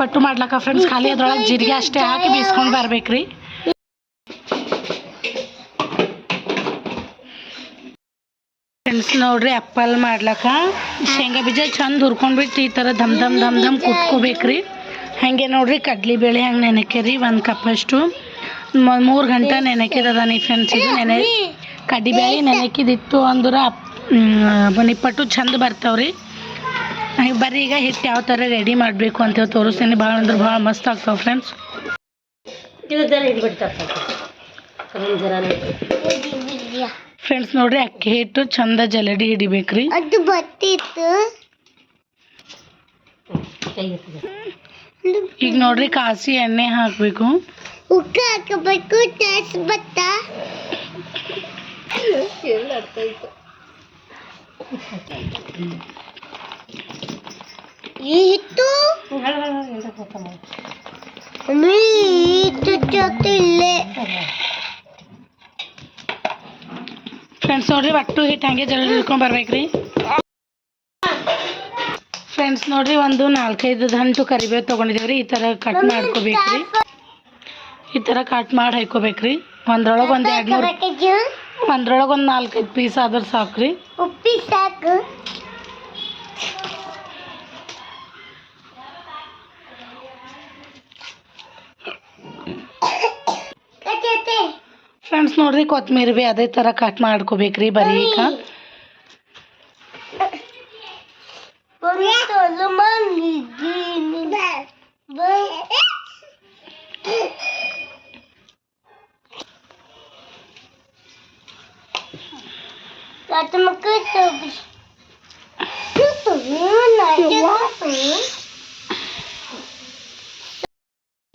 ನಿಪ್ಪಟ್ಟು ಮಾಡ್ಲಕ್ಕ ಫ್ರೆಂಡ್ಸ್. ಖಾಲಿ ಅದ್ರೊಳಗೆ ಜೀರಿಗೆ ಅಷ್ಟೇ ಹಾಕಿ ಬೇಯಿಸ್ಕೊಂಡು ಬರ್ಬೇಕ್ರಿ. ಫ್ರೆಂಡ್ಸ್ ನೋಡ್ರಿ, ಅಪ್ಪಲ್ ಮಾಡ್ಲಕ್ಕ ಶೇಂಗಾ ಬೀಜ ಚಂದ ಹುರ್ಕೊಂಡ್ಬಿಟ್ಟು ಈ ಥರ ದಮ್ ದಮ್ ದಮ್ ದಮ್ ಕುಟ್ಕೋಬೇಕ್ರಿ. ಹಾಗೆ ನೋಡ್ರಿ ಕಡ್ಲಿಬೇಳೆ ಹಂಗೆ ನೆನಕ್ಯರಿ 1 ಕಪ್ಪಷ್ಟು 3 ಗಂಟೆ ನೆನಕಿದದಾನಿ ಫ್ರೆಂಡ್ಸ್. ಇದು ಕಡ್ಲಿಬೇಳೆ ನೆನಕಿದಿತ್ತು ಅಂದ್ರೆ ನಿಪ್ಪಟ್ಟು ಚಂದ ಬರ್ತಾವ್ರಿ. ಬರ್ರಿ ಈಗ ಹಿಟ್ಟು ಯಾವ ಥರ ರೆಡಿ ಮಾಡಬೇಕು ಅಂತೇಳಿ ತೋರಿಸ್ತೀನಿ. ಭಾಳ ಅಂದ್ರೆ ಭಾಳ ಮಸ್ತ್ ಆಗ್ತಾವೆ ಫ್ರೆಂಡ್ಸ್. ಫ್ರೆಂಡ್ಸ್ ನೋಡ್ರಿ, ಅಕ್ಕಿ ಹಿಟ್ಟು ಚಂದ ಜಲಡಿ ಹಿಡಿಬೇಕ್ರಿ. ಈಗ ನೋಡ್ರಿ ಕಾಸಿ ಎಣ್ಣೆ ಹಾಕಬೇಕು. ಫ್ರೆಂಡ್ಸ್ ನೋಡ್ರಿ, ಒಟ್ಟು ಹಿಟ್ಟು ಹಂಗೆ ಜಲ್ದಿ ಹಿಡ್ಕೊಂಡು ಬರ್ಬೇಕ್ರಿ. ಫ್ರೆಂಡ್ಸ್ ನೋಡ್ರಿ, ಒಂದು 4-5 ಹಂಟು ಕರಿಬೇವು ತೊಗೊಂಡಿದ್ದೇವ್ರಿ. ಈ ಥರ ಕಟ್ ಮಾಡ್ಕೋಬೇಕ್ರಿ. ಈ ಥರ ಕಟ್ ಮಾಡಿ ಹಾಕೋಬೇಕ್ರಿ. ಒಂದ್ರೊಳಗೆ ಒಂದು 2-3 ಒಂದ್ರೊಳಗೆ ಒಂದು 4-5 ಪೀಸ್ ಆದ್ರೆ ಸಾಕ್ರಿ. ಫ್ರೆಂಡ್ಸ್ ನೋಡ್ರಿ, ಕೊತ್ತಂಬರಿ ಭೀ ಅದೇ ಥರ ಕಟ್ ಮಾಡ್ಕೋಬೇಕ್ರಿ ಬರೀಕ.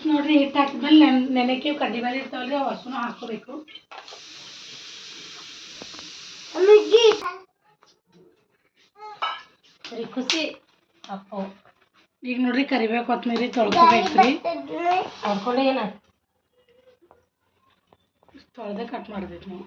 ನೋಡ್ರಿ, ಹಿಟ್ಟು ಹಾಕಿದ್ಮೇಲೆ ನೆನೆಕ್ಕೆ ಕಡ್ಲಿಬೇಳೆ ಇರ್ತಾವಲ್ರಿ, ಅವು ಹಸುನ ಹಾಕೋಬೇಕು. ಖುಷಿ ಅಪ್ಪ. ಈಗ ನೋಡ್ರಿ ಕರಿಬೇವು ಕೊತ್ತಂಬರಿ ತೊಳ್ಕೊಬೇಕ್ರಿ. ತೊಳ್ದೆ ಕಟ್ ಮಾಡ್ಬೇಕು ನಾವು.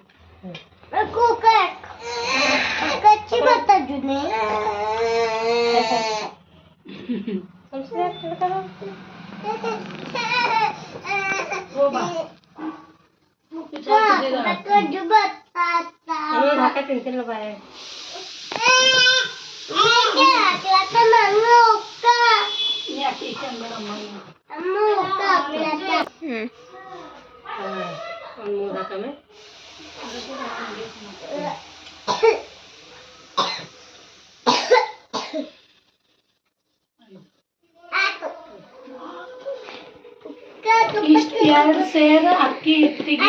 ಇಷ್ಟು 2 ಸೇರ್ ಅಕ್ಕಿ ಹಿಟ್ಟಿಗೆ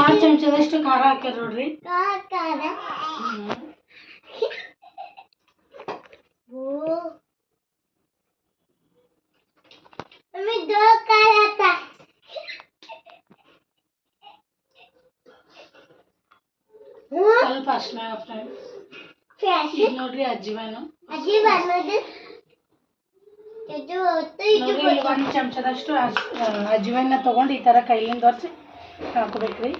6 ಚಮಚದಷ್ಟು ಖಾರ ಹಾಕ್ಯಾರ ನೋಡ್ರಿ. ಸ್ವಲ್ಪ ಅರ್ಶಿನ ಫ್ರೆಂಡ್ಸ್. ಈಗ ನೋಡ್ರಿ ಅಜ್ಜಿವಾನು 1 ಚಮಚದಷ್ಟು ಅಜ್ಜಿವಾನ ತಗೊಂಡು ಈ ಥರ ಕೈಯಿಂದ ಒರೆಸಿ ಹಾಕೋಬೇಕ್ರಿ.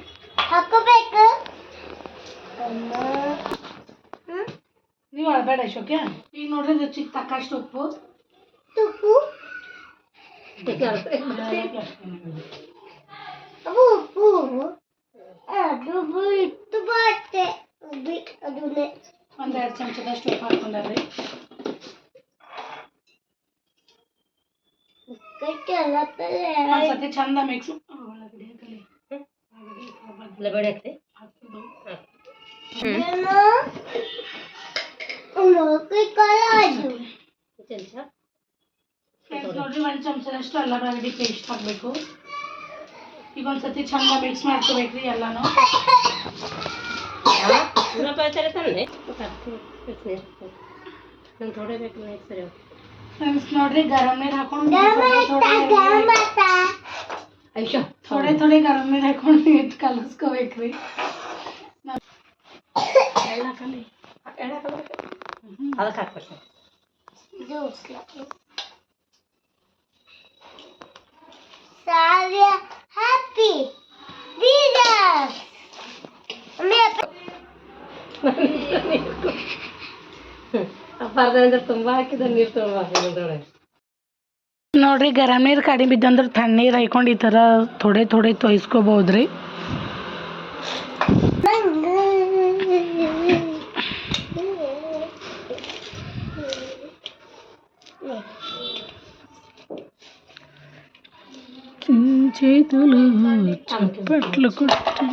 ನೀವು ಅಳಬೇಡ ಅಶೋಕ್ಯ. ಈಗ ನೋಡ್ರಿ ರುಚಿಗೆ ತಕ್ಕಷ್ಟು ಉಪ್ಪು. ಒಂದು 2 ಚಮಚದಷ್ಟು ಉಪ್ಪು ಹಾಕೊಂಡ್ರಿ. ಒಂದ್ಸತಿ ಚಂದ ಮಿಕ್ಸ್ ನೋಡ್ರಿ. 1 ಚಮಚದಷ್ಟು ಅಲ್ಲ ಬೆಳ್ಳುಳ್ಳಿ ಪೇಸ್ಟ್ ಹಾಕಬೇಕು. ಈಗ ಒಂದ್ಸತಿ ಚಂದ ಮಿಕ್ಸ್ ಮಾಡ್ಕೋಬೇಕ್ರಿ ಎಲ್ಲಾನು. ಫ್ರೆಂಡ್ಸ್ ನೋಡ್ರಿ, ಗರಂ ನೀರು ಹಾಕೊಂಡು ಥೋಡೆ ಗರಂ ನೀರು ಹಾಕೊಂಡು ಹಿಟ್ಟು ಕಲಸ್ಕೋಬೇಕ್ರಿ. ಅದಕ್ಕೆ ಹಾಕ್ಬೇಕು. ಹ್ಯಾಪಿ ಅಪಾರ್ಧ ಅಂದ್ರೆ ತುಂಬ ಹಾಕಿದ ನೀರು ತುಂಬ ಹಾಕಿದ್ರೆ ನೋಡ್ರಿ ಗರಂ ನೀರು ಕಡಿಮೆ ಬಿದ್ದಂದ್ರೆ ತಣ್ಣೀರು ಹಾಯ್ಕೊಂಡು ಈ ಥರ ಥೋಡೆ ಥೋಡೆ ತೊಯ್ಸ್ಕೊಬೋದ್ರಿ. చేతులు చప్పట్లు కొట్టి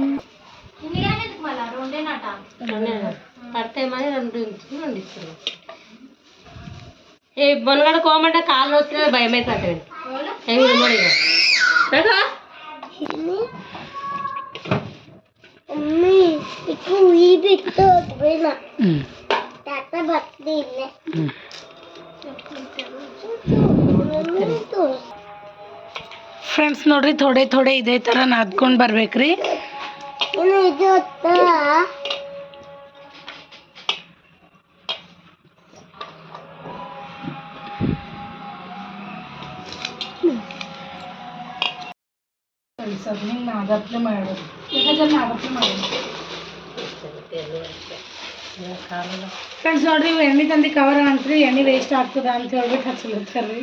ఏ బొనగడ కోమంటే కాళ్ళు వస్తే భయం అవుతుంది. ಫ್ರೆಂಡ್ಸ್ ನೋಡ್ರಿ ಥೋಡೆ ಥೋಡೆ ಇದೇ ಥರ ನಾದ್ಕೊಂಡು ಬರ್ಬೇಕ್ರಿ. ನಾದಪ್ಲೆ ಮಾಡೋದು ನಾದಪ್ಲೆ ಮಾಡೋದು ಫ್ರೆಂಡ್ಸ್ ನೋಡ್ರಿ ಇವು ಎಣ್ಣೆ ತಂದು ಕವರ್ ಅಂತ್ರಿ ಎಣ್ಣೆ ವೇಸ್ಟ್ ಆಗ್ತದ ಅಂತ ಹೇಳ್ಬಿಟ್ಟು ಹಚ್ಚಲಿರ್ತಾರ್ರಿ.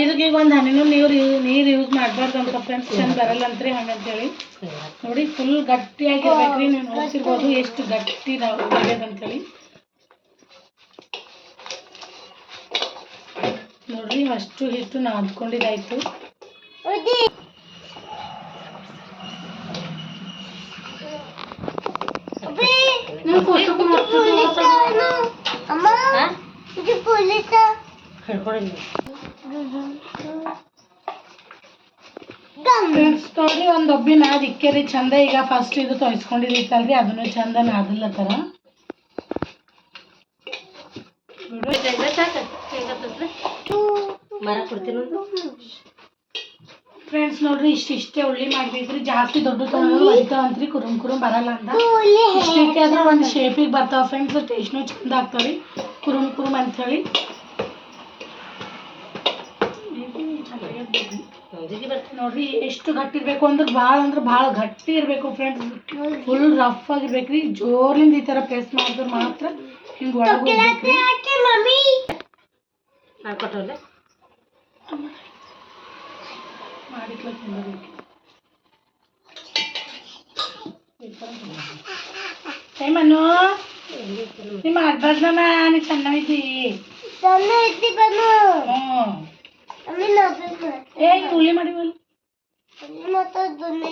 ಇದಕ್ಕೆ ಈಗ ಒಂದು ಹನಿನೂ ನೀರು ಯೂಸ್ ಮಾಡಬಾರ್ದು ಅಂತ ಫ್ರೆಂಡ್ಸ್, ಚೆಂದ ಬರಲ್ಲ ಅಂತ್ರಿ ಹಂಗಂತೇಳಿ. ನೋಡಿ ಫುಲ್ ಗಟ್ಟಿಯಾಗಿರ್ಬೇಕ್ರಿ. ನೀವು ನೋಡ್ತಿರ್ಬೋದು ಎಷ್ಟು ಗಟ್ಟಿ ಅಂತೇಳಿ. ನೋಡ್ರಿ ಅಷ್ಟು ಹಿಟ್ಟು ನಾದ್ಕೊಂಡಿದ್ದಾಯ್ತು. ನೋಡಿ ಒಂದು ಒಬ್ಬಿ ನಾದ್ ಇಕ್ಕೇರಿ ಚಂದ. ಈಗ ಫಸ್ಟ್ ಇದು ತೊಯ್ಸ್ಕೊಂಡಿದ್ದೈತಲ್ರಿ ಅದನ್ನು ಚಂದ ನಾದಿಲ್ಲ ಥರ ಫ್ರೆಂಡ್ಸ್ ನೋಡ್ರಿ ಇಷ್ಟೇ ಉಳ್ಳಿ ಮಾಡ್ಬೇಕ್ರಿ. ಜಾಸ್ತಿ ದೊಡ್ಡ ತೊಗೊಂಡು ಹೊಡಿತಾವಂತ್ರಿ ಕುರುಮ್ ಬರಲ್ಲ ಅಂತ. ಇಷ್ಟಕ್ಕೆ ಆದ್ರೆ ಒಂದು ಶೇಪಿಗೆ ಬರ್ತಾವ ಫ್ರೆಂಡ್ಸ್. ಟೇಸ್ಟ್ನು ಚಂದ ಆಗ್ತಾವ್ರಿ ಕುರುಮ್ ಅಂಥೇಳಿ. ನೋಡ್ರಿ ಎಷ್ಟು ಗಟ್ಟಿ ಇರ್ಬೇಕು ಅಂದ್ರೆ ಭಾಳ ಗಟ್ಟಿ ಇರಬೇಕು ಫ್ರೆಂಡ್ಸ್. ಫುಲ್ ರಫ್ ಆಗಿರ್ಬೇಕ್ರಿ. ಜೋರ್ಲಿಂದ ಈ ಥರ ಪ್ರೆಸ್ ಮಾಡಿದ್ರೆ ಮಾತ್ರ ಹಿಂಗೆ ಒಳಗೆ ಹೋಗ್ಬೇಕ್ರಿ. ಮನು ನೀ ಮಾಡ್ಬಾರ್ದಮ್ಮ, ನೀ ಸಣ್ಣವಿದ್ದಿ. ಉಳ್ಳಿ ಮಾಡಿವಲ್ಲ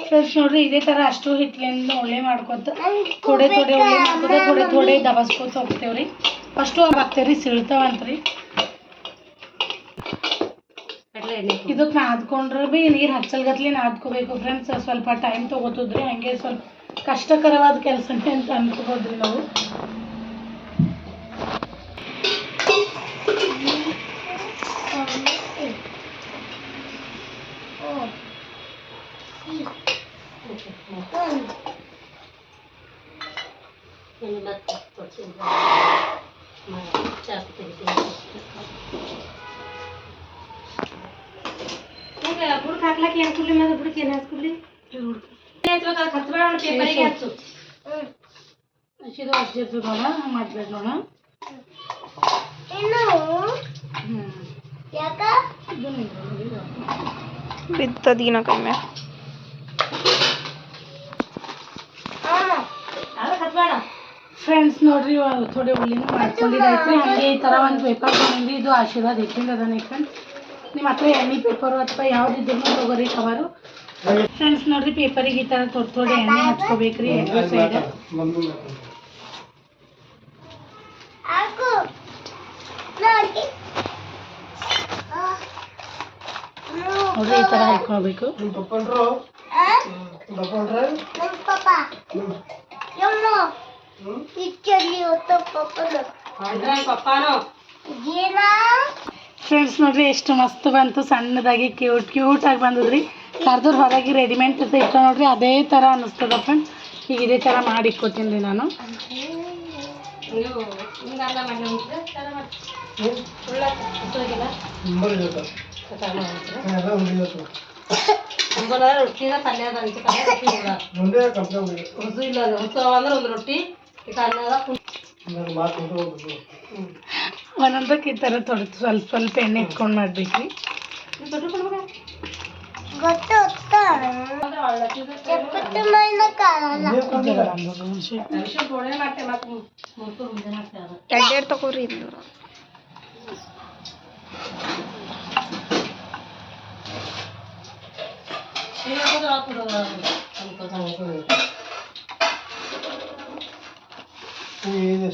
ಫ್ರೆಂಡ್ಸ್ ನೋಡ್ರಿ ಇದೇ ತರ ಅಷ್ಟು ಹಿಟ್ಲಿಂದ ಉಳ್ಳಿ ಮಾಡ್ಕೊತ ಥೋಡೆ ಥೋಡೆ ದಬಸ್ಕೊತ ಹೋಗ್ತೇವ್ರಿ. ಫಸ್ಟು ಹಾಕ್ತೇವ್ರಿ ಸಿಳ್ತಾವಂತ್ರಿ. ಇದಕ್ಕೆ ನಾದ್ಕೊಂಡ್ರೆ ಭೀ ನೀರು ಹಚ್ಚಲ್ಗತ್ಲಿ ನಾದ್ಕೋಬೇಕು ಫ್ರೆಂಡ್ಸ್. ಸ್ವಲ್ಪ ಟೈಮ್ ತೊಗೋತದ್ರಿ. ಹಂಗೆ ಸ್ವಲ್ಪ ಕಷ್ಟಕರವಾದ ಕೆಲಸನೇ ಅಂತ ಅನ್ಕೋಬೋದ್ರಿ ನಾವು. ಬುಡಕ್ ಹಾಕ್ಲಕ್ಕೆ ಏನು ಕುಡ್ಲಿ ಮೇಲೆ ಬುಡಕ್ಕೆ ಏನು ಹಾಕ್ಲಿ ಪೇಪರಿಗೆ ಹಚ್ಚು. ಇದು ಅಷ್ಟು ಇರ್ತದೋಣ ಮಾಡ್ಬೇಕು ನೋಡ. ಬಿತ್ತದಿನ ಕಮ್ಮಿ ಫ್ರೆಂಡ್ಸ್ ನೋಡ್ರಿ ಥೋಡೆ ಉಳ್ಳಿನೂ ಮಾಡ್ಕೊಂಡಿದ್ದಾಯ್ತು. ಹಾಗೆ ಈ ಥರ ಒಂದು ಪೇಪರ್ ತೊಗೊಂಡ್ರಿ. ಇದು ಆಶೀರ್ವಾದ ಇಟ್ಟಿಂದ ಅದನ್ನ ಫ್ರೆಂಡ್ಸ್. ನಿಮ್ಮ ಹತ್ರ ಎಣ್ಣೆ ಪೇಪರು ಅಥವಾ ಯಾವುದಿದ್ರು ತೊಗೋರಿ ಕವರು. ಫ್ರೆಂಡ್ಸ್ ನೋಡ್ರಿ ಪೇಪರಿಗೆ ಈ ಥರ ಥೋಡೆ ಎಣ್ಣೆ ಹಚ್ಕೋಬೇಕ್ರಿ ಎರಡು ಸೈಡ್. ನೋಡ್ರಿ ಈ ಥರ ಹಾಕ್ಕೋಬೇಕು. ಫ್ರೆಂಡ್ಸ್ ನೋಡ್ರಿ ಎಷ್ಟು ಮಸ್ತ್ ಬಂತು. ಸಣ್ಣದಾಗಿ ಕ್ಯೂಟ್ ಆಗಿ ಬಂದದ್ರಿ. ಕರ್ದೂರ್ ಹೊರಗೆ ರೆಡಿಮೇಡ್ ಇಟ್ಟು ನೋಡ್ರಿ ಅದೇ ಥರ ಅನ್ನಿಸ್ತದ ಫ್ರೆಂಡ್ಸ್. ಈಗ ಇದೇ ಥರ ಮಾಡಿ ಇಟ್ಕೋತೀನಿ ರೀ ನಾನು. ರೊಟ್ಟಿನ ಪಲ್ಯ ಹೊಸ ಇಲ್ಲ ಹೊಸ ಅಂದ್ರೆ ಒಂದು ರೊಟ್ಟಿ ಅನ್ನದ ಒಂದೊಂದಕ್ಕೆ ಈ ಥರ ಸ್ವಲ್ಪ ಸ್ವಲ್ಪ ಎಣ್ಣೆ ಇಟ್ಕೊಂಡು ಮಾಡ್ಬೇಕು ರೀ. ಎರಡೆರಡು ತಗೋರಿ ಇದು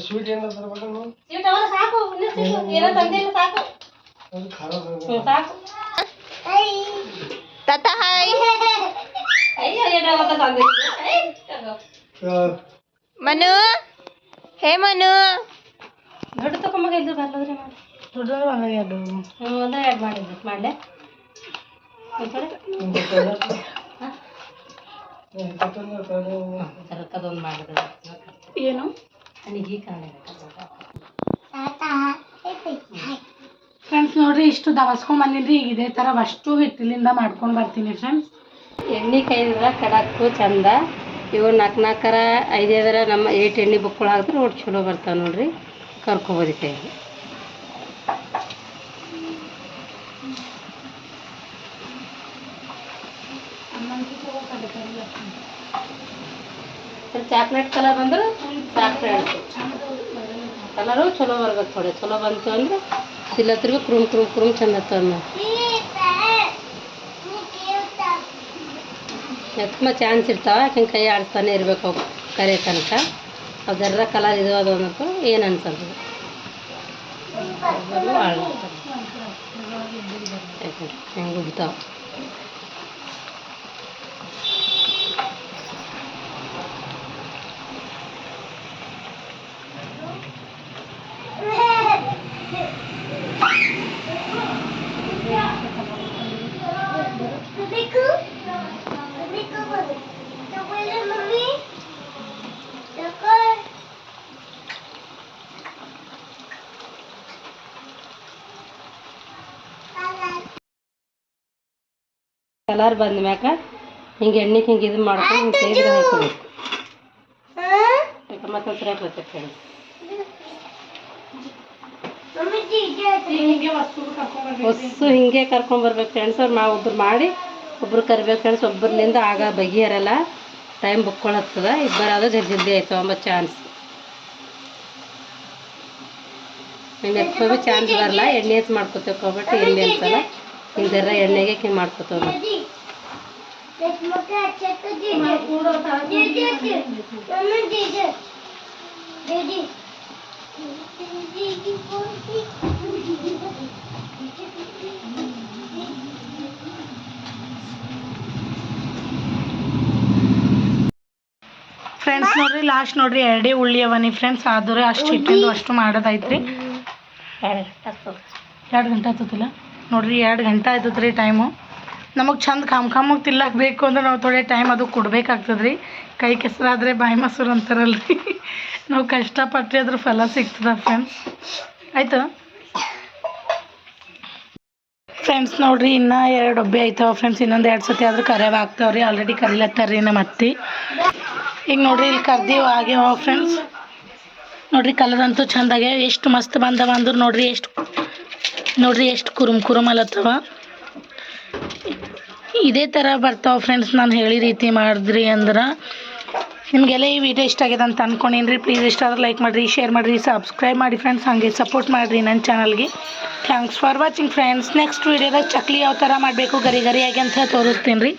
ಸ್ವೀಟ್ ಸಾಕು ಏನೋ ತಂದಿಲ್ಲ ಸಾಕು ಸಾಕು ತಾತ ಹಾಯ್ ಅಯ್ಯೋ ಏನಾಗತ್ತ ತಂದಿಲ್ಲ ಮನು ಹೇ ಮನು ದೊಡ್ಡ ತಗೊಂಬಾಗ ಇದ್ದು ಬರ್ಲದ್ರಿ ಮಾಡಿ ದೊಡ್ಡದು ಒಂದಾಗ್ಯಾಡು. ಒಂದೇ ಆ್ಯಡ್ ಮಾಡಿದ್ದು ಮಾಡಲೆ ಅದೊಂದು ಮಾಡಿದ್ರೆ ಏನು ನನಗೆ ಫ್ರೆಂಡ್ಸ್ ನೋಡ್ರಿ ಇಷ್ಟು ದವಸ್ಕೊಂಡ್ ಬಂದಿನ್ರಿ. ಈಗ ಇದೇ ಥರ ಅಷ್ಟು ಹಿಟ್ಟಿಲಿಂದ ಮಾಡ್ಕೊಂಡು ಬರ್ತೀನಿ ಫ್ರೆಂಡ್ಸ್. ಎಣ್ಣೆ ಕೈದ್ರ ಕಡಕ್ಕು ಚಂದ. ಇವು ನಾಲ್ಕರ 5 ನಮ್ಮ 8 ಎಣ್ಣೆ ಬುಕ್ಕಳು ಹಾಕಿದ್ರೆ ಒಟ್ಟು ಚಲೋ ಬರ್ತಾವೆ ನೋಡ್ರಿ. ಕರ್ಕೊಬೋದು ಕೈಗೆ. ಚಾಕ್ಲೇಟ್ ಕಲರ್ ಬಂದ್ರೆ ಚಾಕ್ಲೇಟ್ ಕಲರು ಚಲೋ ಬರ್ಬೇಕು. ಥೋಡೆ ಚಲೋ ಬಂತು ಅಂದ್ರೆ ತಿಲ್ಲತ್ರಿಗೂ ಕುರುಮ್ ಚಂದ ಆಗ್ತವೆ. ಎತ್ಮ ಚಾನ್ಸ್ ಇರ್ತಾವೆ. ಯಾಕೆ ಕೈ ಆಡಿಸ್ತಾನೆ ಇರಬೇಕು ಅವು ಕರೆ ತನಕ. ಅದು ಜರ್ರ ಕಲರ್ ಇದು ಅದು ಅನ್ನೋದು ಏನು ಅನ್ಸಲ್ಲ. ಹೆಂಗೆ ಉಬ್ತಾವೆ. ಕಲರ್ ಬಂದ ಮ್ಯಾಕ ಹಿಂಗೆ ಎಣ್ಣೆಗೆ ಹಿಂಗೆ ಇದು ಮಾಡ್ಕೊಂಡು ಹಿಂಗೆ ತೆಗೆದು ಹಾಕೋಬೇಕು. ಯಾಕೆ ಮತ್ತೆ ಸರಿ ಹಾಕ್ಲತ್ತೆ ಫ್ರೆಂಡ್ಸ್. ಹೊಸ್ಸು ಹಿಂಗೆ ಕರ್ಕೊಂಬರ್ಬೇಕು ಫ್ರೆಂಡ್ಸ್. ಅವ್ರು ಒಬ್ರು ಮಾಡಿ ಒಬ್ರು ಕರಿಬೇಕು ಫ್ರೆಂಡ್ಸ್. ಒಬ್ಬರ್ಲಿಂದ ಆಗ ಬಗೆಹರಲ್ಲ. ಟೈಮ್ ಬುಕ್ಕೊಳತ್ತದ. ಇಬ್ಬರಾದ ಜಲ್ದಿ ಆಯ್ತು ಅಂಬ ಚಾನ್ಸ್. ಹಿಂಗೆ ಎತ್ಕೋಬೇಕು ಚಾನ್ಸ್ ಬರಲ್ಲ. ಎಣ್ಣೆ ಹೆಚ್ಚು ಮಾಡ್ಕೊತೇವೆ ಕೊಬಿಟ್ಟು ಎಣ್ಣೆ ಅನ್ಸಲ್ಲ. ಹಿಂಗೆಲ್ಲ ಎಣ್ಣೆಗೆ ಹಿಂಗೆ ಮಾಡ್ಕೊತೇವೆ. ಫ್ರೆಂಡ್ಸ್ ನೋಡ್ರಿ ಲಾಸ್ಟ್ ನೋಡ್ರಿ 2 ಉಳ್ಳಿ ಅವನಿ ಫ್ರೆಂಡ್ಸ್. ಆದ್ರೆ ಅಷ್ಟು ಹಿಟ್ಟಿಂದು ಅಷ್ಟು ಮಾಡೋದೈತ್ರಿ. 2 ಗಂಟೆ ಆಗ್ತತಿಲ್ಲ ನೋಡ್ರಿ. 2 ಗಂಟೆ ಆಯ್ತದ್ರಿ ಟೈಮು. ನಮಗೆ ಚಂದ ಕಾಮ್ ತಿಲ್ಲಕ್ಕೆ ಬೇಕು ಅಂದ್ರೆ ನಾವು ಥೋಡೆ ಟೈಮ್ ಅದು ಕೊಡ್ಬೇಕಾಗ್ತದ್ರಿ. ಕೈ ಕೆಸರಾದರೆ ಬಾಯಿ ಮೊಸರು ಅಂತಾರಲ್ರಿ. ನಾವು ಕಷ್ಟಪಟ್ಟರೆ ಅದ್ರ ಫಲ ಸಿಗ್ತದ ಫ್ರೆಂಡ್ಸ್. ಆಯ್ತು ಫ್ರೆಂಡ್ಸ್ ನೋಡ್ರಿ ಇನ್ನೂ 2 ಡಬ್ಬಿ ಆಯ್ತಾವ ಫ್ರೆಂಡ್ಸ್. ಇನ್ನೊಂದು 2 ಸತಿ ಆದ್ರೆ ಕರಿಯವ ಆಗ್ತಾವ್ರಿ. ಆಲ್ರೆಡಿ ಕರಿಲತ್ತಾರ್ರಿ ನಮ್ಮ ಅತ್ತಿ. ಈಗ ನೋಡ್ರಿ ಇಲ್ಲಿ ಕರ್ದೀವಿ ಆಗ್ಯಾವ ಫ್ರೆಂಡ್ಸ್. ನೋಡ್ರಿ ಕಲರ್ ಅಂತೂ ಚಂದಾಗೆ ಎಷ್ಟು ಮಸ್ತ್ ಬಂದವ ಅಂದ್ರೆ ನೋಡ್ರಿ ಎಷ್ಟು ಕುರುಮ್ ಅಲತ್ತವ. ಇದೇ ಥರ ಬರ್ತಾವೆ ಫ್ರೆಂಡ್ಸ್. ನಾನು ಹೇಳಿ ರೀತಿ ಮಾಡಿದ್ರಿ ಅಂದ್ರೆ ನಿಮಗೆಲ್ಲ ಈ ವಿಡಿಯೋ ಇಷ್ಟ ಆಗಿದೆ ಅಂತ ಅಂದ್ಕೊಂಡೀನಿ. ಪ್ಲೀಸ್ ಇಷ್ಟ ಆದ್ರೆ ಲೈಕ್ ಮಾಡಿರಿ, ಶೇರ್ ಮಾಡಿರಿ, ಸಬ್ಸ್ಕ್ರೈಬ್ ಮಾಡಿ ಫ್ರೆಂಡ್ಸ್. ಹಾಗೆ ಸಪೋರ್ಟ್ ಮಾಡಿರಿ ನನ್ನ ಚಾನಲ್ಗೆ. Thanks for watching friends. Next ವೀಡಿಯೋದಾಗ ಚಕ್ಲಿ ಯಾವ ಥರ ಮಾಡಬೇಕು ಗರಿ ಗರಿಯಾಗಿ ಅಂತ ತೋರಿಸ್ತೀನಿ ರೀ.